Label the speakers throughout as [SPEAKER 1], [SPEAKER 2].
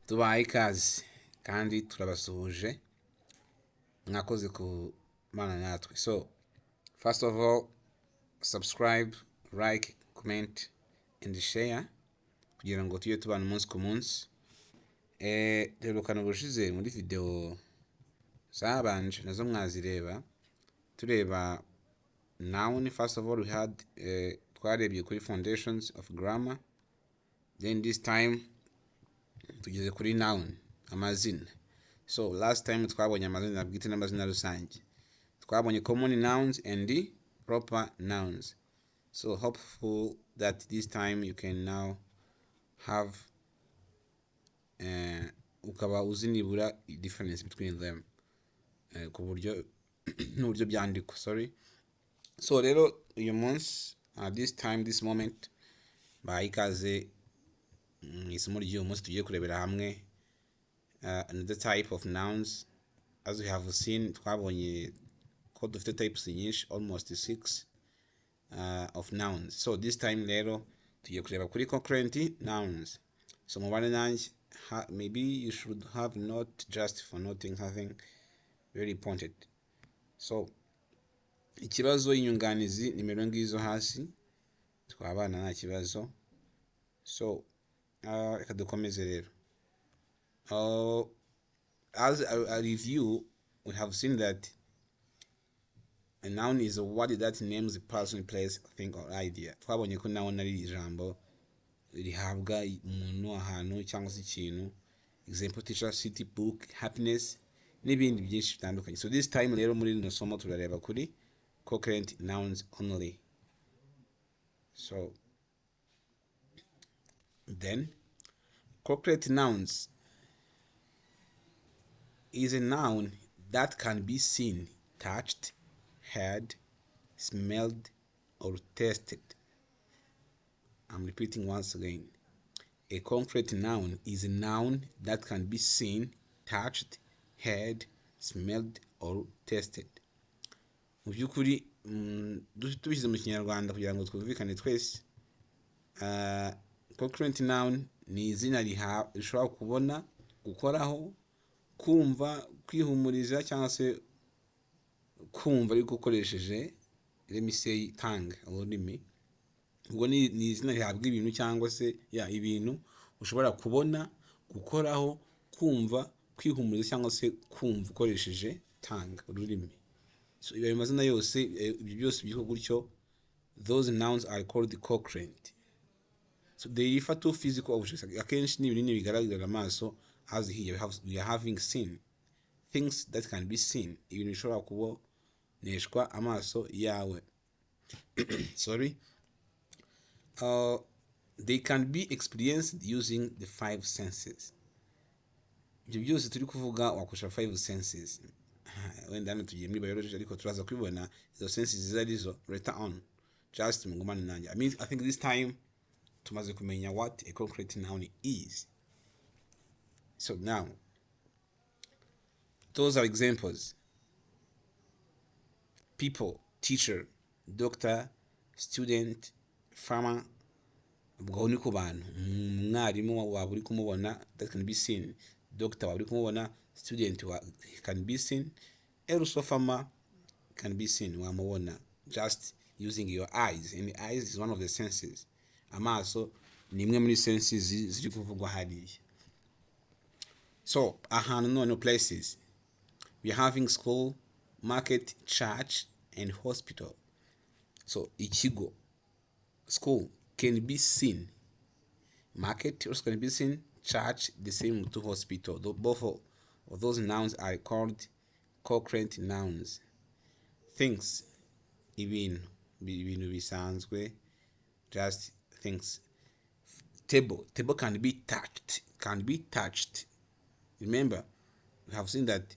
[SPEAKER 1] tubaye ikaze kandi turabasuhuje mwakoze ku bana natwe. So first of all, subscribe, like, comment and share kugira ngo tujye tubana umunsi ku munsi. Duherukana ubushize muri video zabanje nazo mwazireba tureba noun. First of all, we had twarebye kuri foundations of grammar, then this time tugeze kuri noun, amazina. So last time twabonye amazina bwite n'amazina rusange, twabonye common nouns and the proper nouns. So hopeful that this time you can now have ukaba uzi nibura difference between them ku buryo n'uburyo byandikwa. Sorry. So rero uyu munsi this time, this moment, bayikaze mu isomo ry'uyu munsi tugiye kurebera hamwe another type of nouns. As we have seen, twabonye ko dufite types nyinshi, almost 6 of nouns. So this time rero tugiye kureba kuri concrete nouns. So mubane nanjye, maybe you should have note just for noting something very important. So ikibazo inyunganizi nimero ngizo hasi twabana nta kibazo. So reka dukomeze rero. As a review, we have seen that a noun is a word that names a person, place, thing or idea. Twabonye ko noun ari ijambo rihabwa umuntu, ahantu cyangwa se ikintu. Example: teacher, city, book, happiness n'ibindi byinshi bitandukanye. So this time rero muri rino somo turareba kuri concrete nouns only. So then concrete nouns is a noun that can be seen, touched, heard, smelled, or tasted. I'm repeating once again. A concrete noun is a noun that can be seen, touched, heard, smelled, or tasted. Mu by'ukuri tubishyize mu kinyarwanda kugira ngo twumvikane twese, concrete noun ni izina rishobora kubona, gukoraho, kumva, kwihumuriza cyangwa se kumva ariko ukoresheje let me say tongue, ururimi. Ubwo ni izina rihabwa ibintu cyangwa se ibintu ushobora kubona, gukoraho, kumva, kwihumuriza cyangwa se kumva ukoresheje tongue, ururimi. So ayo mazina yose, ibyo byose byitwa gutyo, those nouns are called concrete. So they refer to physical objects. Akenshi ni ibintu bigaragarira amaso, as here we are having seen, things that can be seen, ibintu bishobora kuboneshwa amaso yawe. Sorry. They can be experienced using the 5 senses. Ibyo byose turi kuvuga wakoresha 5 senses. Wenda hano tugiye muri biology ariko turaza kubibona izo senses zizarizo later on. Just mungumane nanjye. I think this time tumaze kumenya what a concrete noun is. So now, those are examples: people, teacher, doctor, student, farmer. Ubwo ni ku bantu. Umwarimu waba uri kumubona, that can be seen. Doctor waba uri kumubona, student can be seen, also farmer can be seen, wamubona just using your eyes. And the eyes is one of the senses. Amaso ni imwe muri senses ziri kuvugwa hariya. So ahantu none, places, we are having school, market, church, and hospital. So ikigo, school can be seen, market also can be seen, church the same to hospital. Both of those nouns are called concrete nouns. Things, ibintu bisanzwe, just things. Table can be touched. Remember, we have seen that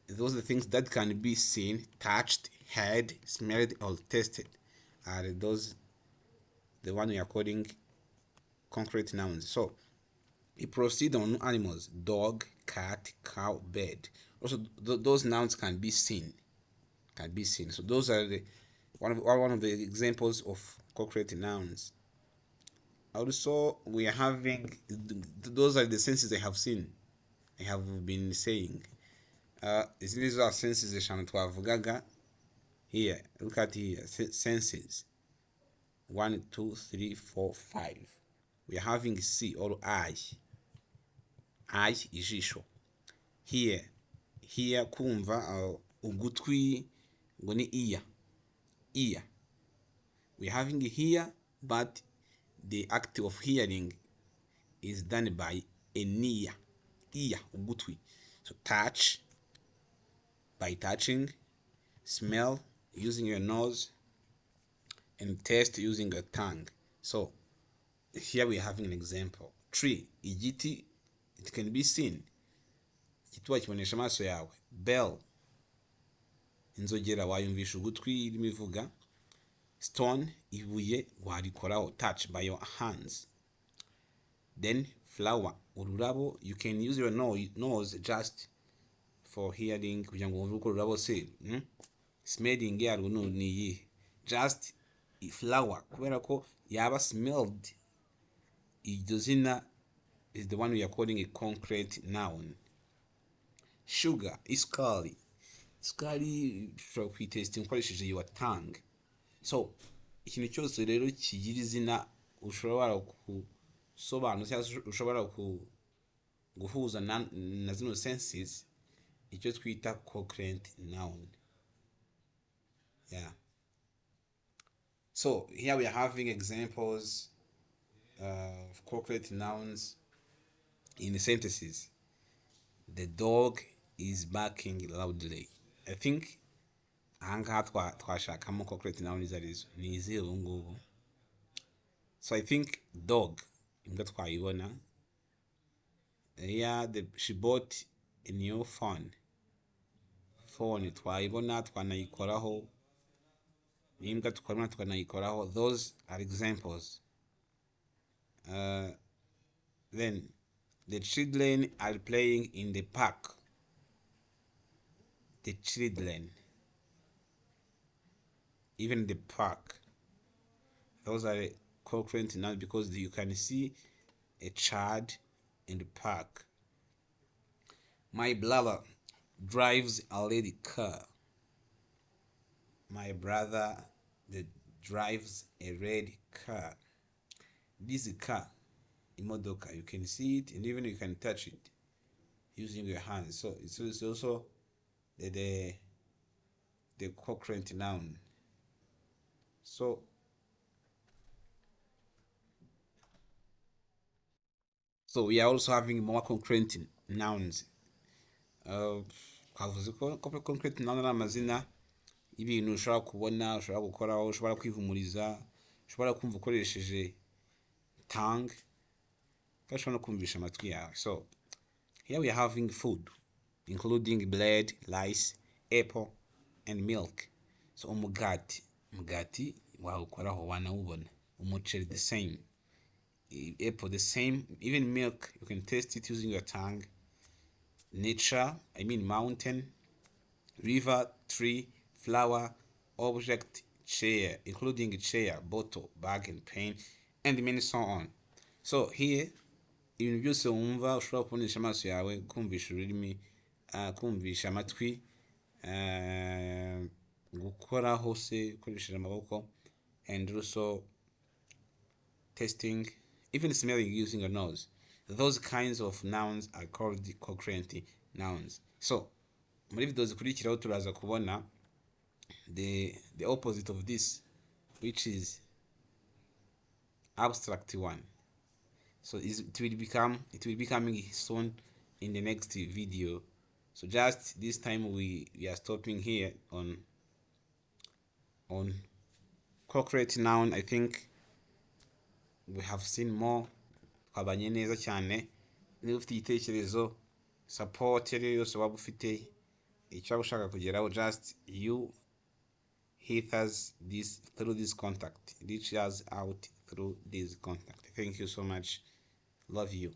[SPEAKER 1] those are the things that can be seen, touched, heard, smelled, or tasted. Are those the one we are calling concrete nouns? So we proceed on animals: dog, cat, cow, bird. Also those nouns can be seen. So those are one of the examples of concrete nouns. Also, we are having those are the senses I have been saying. These are senses eshanu twavugaga. Here, look at here, senses. 1, 2, 3, 4, 5. We are having C or I. I ijisho. Here kumva, ugutwi ngo ni ear. We are having here, but the act of hearing is done by an ear, ugutwi. So touch, by touching, smell using your nose, and taste using a tongue. So here we are having an example. Tree, igiti, it can be seen. Igiti wakibonesha amaso yawe. Bell, inzogera wayumvisha ugutwi irimo ivuga. Stone, ibuye warikoraho, touch by your hands. Then flower, ururabo, you can use your nose just for hearing kugira ngo wumve uko ururabo se. Smelling yarwo ni iyihe? Just flower, kubera ko yaba smelled, iryo zina is the one we are calling a concrete noun. Sugar, isukari ushobora kuyitestinga ukoresheje your tongue. So ikintu cyose rero kigira izina ushobora gusobanura cyangwa ushobora guhuza na zino senses, icyo twita concrete noun. Yeah. So here we are having examples of concrete nouns in sentences. The dog is barking loudly. I think ahangaha twashakamo concrete nouns arizo ni izihe ubu ngubu. So I think dog, imbwa twayibona. Yeah, she bought a new phone. Phone twayibona, twanayikoraho. Imbwa tukabona tukanayikoraho. Those are examples. Then the children are playing in the park. The children, even the park, those are concrete nouns because you can see a child in the park. My brother drives a red car. My brother drives a red car. This car, imodoka, you can see it and even you can touch it using your hands. So it's also the concrete noun. So we are also having more concrete nouns. Twavuze ko concrete noun ari amazina y'ibintu ushobora kubona, ushobora gukoraho, ushobora kwihumuriza, ushobora kumva ukoresheje tongue, kandi ushobora no kumvisha amatwi yawe. So here we are having food, including bread, rice, apple, and milk. So umugati wawukoraho wanawubona. Umuceri the same. Apple the same. Even milk, you can taste it using your tongue. Nature, I mean mountain, river, tree, flower, object, chair, including chair, bottle, bag, and pen, and many so on. So here, ibintu byose wumva ushobora kubonesha amaso yawe, kumvisha ururimi, kumvisha amatwi, gukoraho se ukoresheje amaboko, and also tasting, even smelling using your nose. Those kinds of nouns are called concrete nouns. So muri video zikurikiraho turaza kubona the opposite of this, which is abstract one. So it will be coming soon in the next video. So just this time we are stopping here on concrete noun. I think we have seen more. Twabanye neza cyane. Niba ufite igitekerezo, support yari yose waba ufite, icyo ushaka kugeraho, just you hit us through this contact. Reach us out through this contact. Thank you so much. Love you.